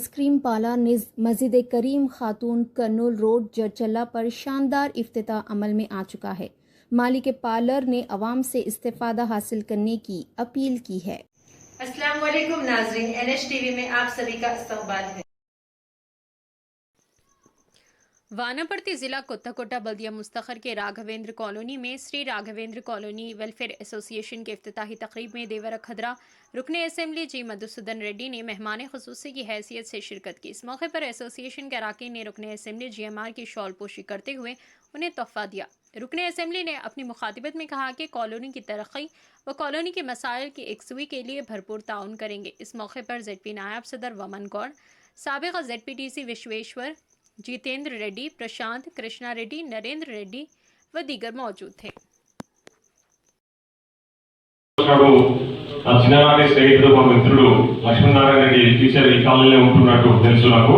Ice cream पाला मस्जिद करीम खातून Kurnool road Jadcherla पर शानदार इफ्तिताह अमल में आ चुका है। मालिक पार्लर ने अवाम से इस्तेफादा हासिल करने की अपील की है। अस्सलाम वालेकुम नाज़रीन, NH TV में आप सभी का इस्तकबाल है। वानापर्ती जिला कोत्ताकोटा बल्दिया मुस्तखर के राघवेंद्र कॉलोनी में Shri Raghavendra colony welfare association के इफ्तिताही तकरीब में देवर खदरा रुकने असेंबली जी मधुसूदन रेड्डी ने मेहमान खुसूसी की हैसियत से शिरकत की। इस मौके पर एसोसिएशन के अराकीन ने रुकने असेंबली GMR की शॉल पोशी करते हुए उन्हें तोहफा दिया। रुकने असेंबली ने अपनी मुखातिबत में कहा कि कॉलोनी की तरक्की व कॉलोनी के मसाइल की एकसुई के लिए भरपूर ताउन करेंगे। इस मौके पर ZP नायब सदर वमन गौड़, साबिक़ ZPTC विश्वेश्वर, जितेंद्र रेड्डी, प्रशांत, कृष्णा रेड्डी, नरेंद्र रेड्डी व दीगर मौजूद थे। చిన్ననాటి స్నేహితుడు మా మిత్రుడు లక్ష్మీనారాయణ రెడ్డి టీచర్ ఈ కాలంలో ఉంటున్నట్టు తెలుసు నాకు.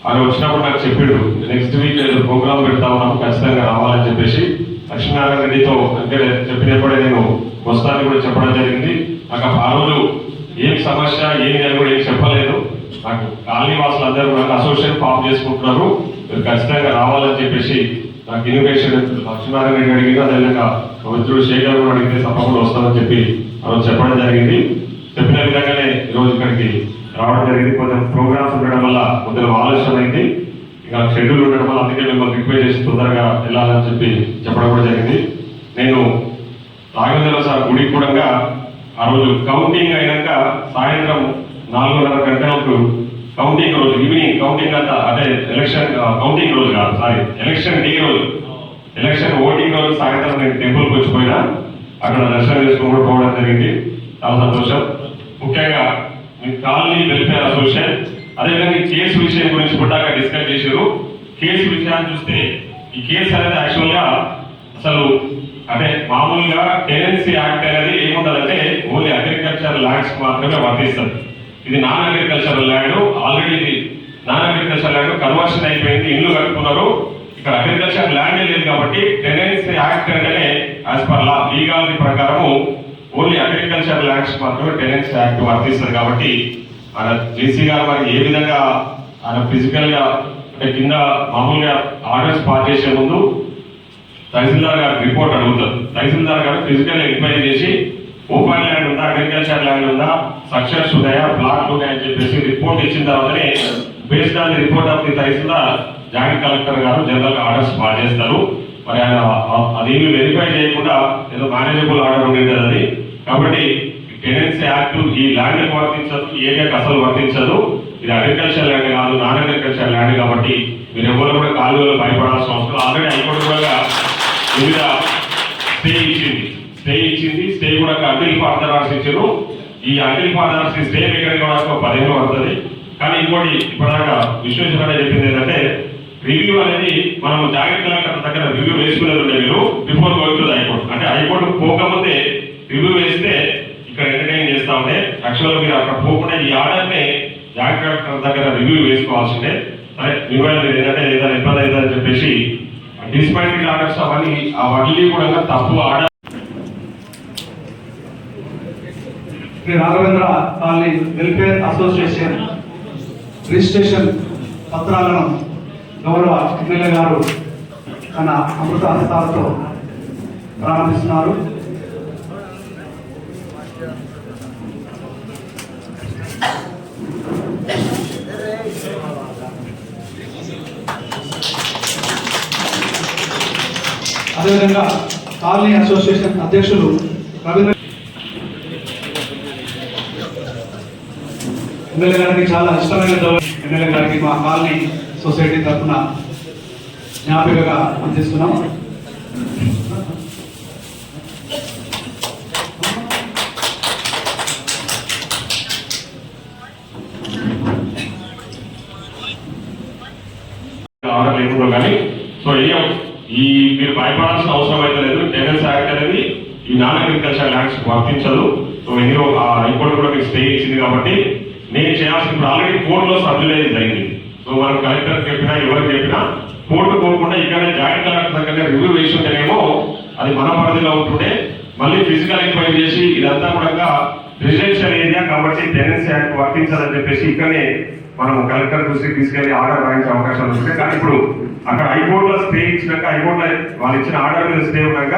ఆయన వచ్చినప్పుడు నాకు చెప్పాడు నెక్స్ట్ వీక్ ఏదో ప్రోగ్రామ్ పెడతా ఉన్నాము, ఖచ్చితంగా రావాలని చెప్పేసి లక్ష్మీనారాయణ రెడ్డితో అంటే చెప్పినప్పుడే నేను వస్తానని కూడా చెప్పడం జరిగింది. నాకు ఆ రోజు ఏం సమస్య ఏం అని కూడా ఏం చెప్పలేదు. నాకు కాలనీ వాసులు అందరూ నాకు అసోసియేషన్ ఫామ్ చేసుకుంటున్నారు, మీరు ఖచ్చితంగా రావాలని చెప్పేసి నాకు ఇన్విటేషన్ లక్ష్మీనారాయణ రెడ్డి అడిగింది. అదేవిధంగా మిత్రుడు శేఖర్ కూడా అడిగితే తప్పకుండా వస్తానని చెప్పి రోజు చెప్పడం జరిగింది. చెప్పిన విధంగానే ఈరోజు ఇక్కడికి రావడం జరిగింది. కొంచెం ప్రోగ్రామ్స్ ఉండడం వల్ల కొంచెం ఆలస్యం అయింది, ఇక షెడ్యూల్ ఉండడం వల్ల అందుకే మిమ్మల్ని రిక్వెస్ట్ చేసి తొందరగా వెళ్ళాలని చెప్పి చెప్పడం కూడా జరిగింది. నేను రాఘవేంద్ర సార్ గుడికి కూడా ఆ రోజు కౌంటింగ్ అయినాక సాయంత్రం 4:30 గంటలకు కౌంటింగ్ రోజు ఈవినింగ్ కౌంటింగ్ అంతా అంటే ఎలక్షన్ కౌంటింగ్ రోజు కాదు, సారీ ఎలక్షన్ డే రోజు, ఎలక్షన్ ఓటింగ్ రోజు సాయంత్రం నేను టెంపుల్కి వచ్చిపోయినా అక్కడ దర్శనం చేసుకుని కూడా పోవడం జరిగింది. చాలా సంతోషం. ముఖ్యంగా మీ కాలనీ వెల్ఫేర్ అసోసియేషన్ అదేవిధంగా ఈ కేసు విషయం గురించి కూడా డిస్కస్ చేశారు. కేసు విషయాన్ని చూస్తే ఈ కేసు అనేది యాక్చువల్గా అసలు అంటే మామూలుగా టెనెన్సీ యాక్ట్ అనేది ఏముంటుందంటే ఓన్లీ అగ్రికల్చర్ ల్యాండ్స్ మాత్రమే వర్తిస్తుంది. ఇది నాన్ అగ్రికల్చరల్ ల్యాండ్, ఆల్రెడీ ఇది నాన్ అగ్రికల్చర్ ల్యాండ్ కన్వర్షన్ అయిపోయింది, ఇల్లు కట్టుకున్నారు. ఇక్కడ అగ్రికల్చర్ ల్యాండ్ లేదు కాబట్టి టెనెన్సీ యాక్ట్ అంటేనే యాజ్ పర్ లా లీగాలిటీ ప్రకారము ఓన్లీ అగ్రికల్చర్ ల్యాండ్స్ మాత్రమే టెనెన్సీ యాక్ట్ వర్తిస్తుంది. కాబట్టి ఆయన జేసీ గారు మరి ఏ విధంగా ఆయన ఫిజికల్ గా అంటే కింద మామూలుగా ఆర్డర్స్ పాస్ చేసే ముందు తహసీల్దార్ గారు రిపోర్ట్ అడుగుతారు. తహసీల్దార్ గారు ఫిజికల్ ఎంక్వైరీ చేసి ఓపెన్ ల్యాండ్ ఉందా, అగ్రికల్చర్ ల్యాండ్ ఉందా, స్ట్రక్చర్స్ ఉన్నాయా, ప్లాట్లు ఉన్నాయని చెప్పేసి రిపోర్ట్ ఇచ్చిన తర్వాతనే based on the report of the tahsildar joint collector గారు జనరల్ ఆర్డర్స్ పాస్ చేస్తారు. మరి ఆయన అదేమి వెరిఫై చేయకుండా ఏదో మేనేజబుల్ ఆర్డర్ ఉండేది కదా అది. కాబట్టి టెనెన్సీ యాక్ట్ ఈ ల్యాండ్ వర్తించదు, ఏరియాకి అసలు వర్తించదు. ఇది అగ్రికల్చర్ ల్యాండ్ కాదు, నాన్ అగ్రికల్చర్ ల్యాండ్. కాబట్టి మీరు ఎవరు కూడా కాలువలో భయపడాల్సిన అవసరం. ఆల్రెడీ హైకోర్టు కూడా వివిధ స్టే ఇచ్చింది. స్టే కూడా అఖిల్ ఫాదర్ ఆర్డర్స్ ఇచ్చారు. ఈ అఖిల్ ఫాదర్ ఆర్డర్స్ స్టే ఎక్కడికి ఒక 10 ఏళ్ళు పడుతుంది. కానీ ఇంకోటి ఇప్పటిదాకా విశ్వేశ్వర చెప్పింది ఏంటంటే రివ్యూ అనేది మనం జాయింట్ కలెక్టర్ దగ్గర రివ్యూ వేసుకునేది ఉండే మీరు బిఫోర్ గోయింగ్ టు హైకోర్టు. అంటే హైకోర్టు పోకముందే రివ్యూ వేస్తే ఇక్కడ ఎంటర్టైన్ చేస్తా ఉంటే యాక్చువల్గా మీరు అక్కడ పోకుండా ఈ ఆర్డర్ని జాయింట్ కలెక్టర్ దగ్గర రివ్యూ వేసుకోవాల్సిందే. సరే మీరు ఏంటంటే ఏదైనా ఇబ్బంది అవుతుందని చెప్పేసి డిస్పారిటీ ఆర్డర్స్ అవన్నీ ఆ వడ్లీ కూడా తప్పు order. Shri Raghavendra colony welfare association registration పత్రాలను గౌరవ ఎమ్మెల్యే గారు తన అమృత హస్తాలతో ప్రారంభిస్తున్నారు. అదేవిధంగా కాలనీ అసోసియేషన్ అధ్యక్షులు రవీంద్ర ఎమ్మెల్యే గారికి చాలా ఇష్టమైన ఎమ్మెల్యే గారికి మా కాలనీ సొసైటీ తరఫున జ్ఞాపికగా అందిస్తున్నాం. ఆర్డర్ లేకుండా కానీ సో ఈ మీరు భయపడాల్సిన అవసరం అయితే లేదు. టెనెన్సీ యాక్ట్ అనేది ఈ నాన్ అగ్రికల్చర్ ల్యాండ్స్ వర్తించదు. సో ఎన్నో హైకోర్టు కూడా మీకు స్టే ఇచ్చింది కాబట్టి నేను చేయాల్సిన ఇప్పుడు ఆల్రెడీ కోర్టులో సబ్జులైజ్ అయింది. సో మనం కలెక్టర్ చెప్పినా ఎవరికి చెప్పినా కోర్టు పోకుండా ఇక్కడ జాయింట్ కలెక్టర్ దగ్గర రివ్యూ వేసి ఉంటేనేమో అది మన పరిధిలో ఉంటుండే. మళ్ళీ ఫిజికల్ ఎంక్వైరీ చేసి ఇదంతా కూడా రెసిడెన్షియల్ ఏరియా కాబట్టి టెనెన్సీ యాక్ట్ వర్తించాలని చెప్పేసి ఇక్కడనే మనం కలెక్టర్ దృష్టికి తీసుకెళ్లి ఆర్డర్ రాయించే అవకాశాలు ఉంటాయి. కానీ ఇప్పుడు అక్కడ హైకోర్టులో స్టే ఇచ్చినాక, హైకోర్టులో వాళ్ళు ఇచ్చిన ఆర్డర్ మీద స్టే ఉన్నాక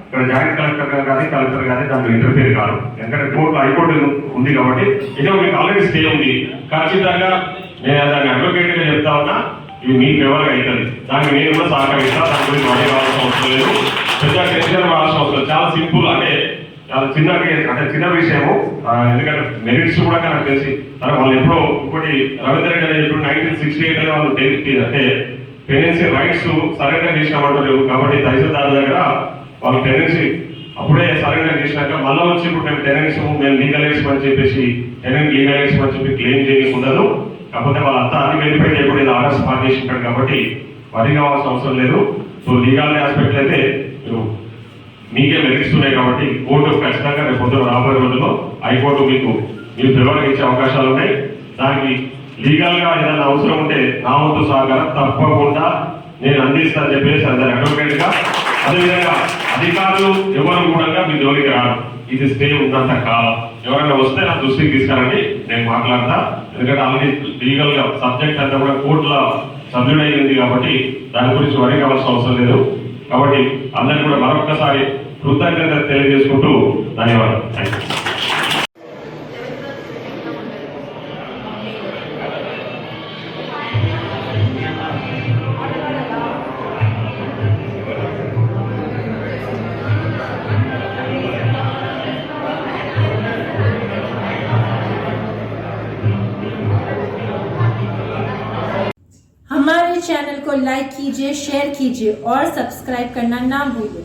ఇక్కడ జాయింట్ కలెక్టర్ కానీ కలెక్టర్ కానీ దాంట్లో ఇంటర్ఫియర్ కాదు. ఎందుకంటే కోర్టులో హైకోర్టు ఉంది కాబట్టి ఇదే మీకు ఆల్రెడీ స్టే ఉంది. ఖచ్చితంగా నేను దాన్ని అడ్వకేట్ గా చెప్తా ఉన్నా, ఇది మీ ఫేవర్గా అవుతుంది. దానికి నేను కూడా సహకరిస్తా. దాని గురించి వడ్డీ కావాల్సిన అవసరం లేదు, పెద్ద టెన్షన్ కావాల్సిన అవసరం లేదు. చాలా సింపుల్, అంటే చాలా చిన్న విషయము. ఎందుకంటే మెరిట్స్ కూడా నాకు తెలిసి వాళ్ళు ఎప్పుడో ఇంకోటి రవీంద్ర రెడ్డి అనేది ఇప్పుడు 1968 వాళ్ళు అంటే టెనెన్సీ రైట్స్ సరెండర్ చేసినామంటారు. కాబట్టి తహసీల్దార్ దగ్గర వాళ్ళు టెనెన్సీ అప్పుడే సరెండర్ చేసినాక మళ్ళీ వచ్చి ఇప్పుడు మేము టెనెన్స్ మేము లీగలైజ్ అని చెప్పేసి టెనెంట్ లీగలైజ్ అని చెప్పి క్లెయిమ్ చేయడానికి ఉండదు. కాకపోతే వాళ్ళంతా అన్ని వెరిఫై చేయకుండా ఆర్డర్స్ పాస్ చేసి ఉంటారు కాబట్టి వరి కావాల్సిన అవసరం లేదు. సో లీగల్ ఆస్పెక్ట్ అయితే మీకే మెరిట్స్ ఉన్నాయి కాబట్టి కోర్టు ఖచ్చితంగా రేపు పొద్దున రాబోయే రోజుల్లో హైకోర్టు మీకు ఫేవర్గా ఇచ్చే అవకాశాలు ఉన్నాయి. దానికి లీగల్ గా ఏదైనా అవసరం ఉంటే నా వంతు సహకారం తప్పకుండా నేను అందిస్తానని చెప్పేసి అందరి అడ్వకేట్ గా, అదేవిధంగా అధికారులు ఎవరు కూడా మీ జోలికి రారు. ఇది స్టే ఉన్నంత కాలం ఎవరైనా వస్తే నా దృష్టికి తీసుకురండి, నేను మాట్లాడతా. ఎందుకంటే ఆల్రెడీ లీగల్ గా సబ్జెక్ట్ అంతా కూడా కోర్టులో సబ్జెక్ట్ అయ్యింది కాబట్టి దాని గురించి వరి కావాల్సిన అవసరం లేదు. కాబట్టి అందరికీ కూడా మరొక్కసారి కృతజ్ఞత తెలియజేసుకుంటూ ధన్యవాదాలు. Thank you. हमारे चैनल को लाइक कीजिए, शेयर कीजिए और सब्सक्राइब करना ना भूलिए।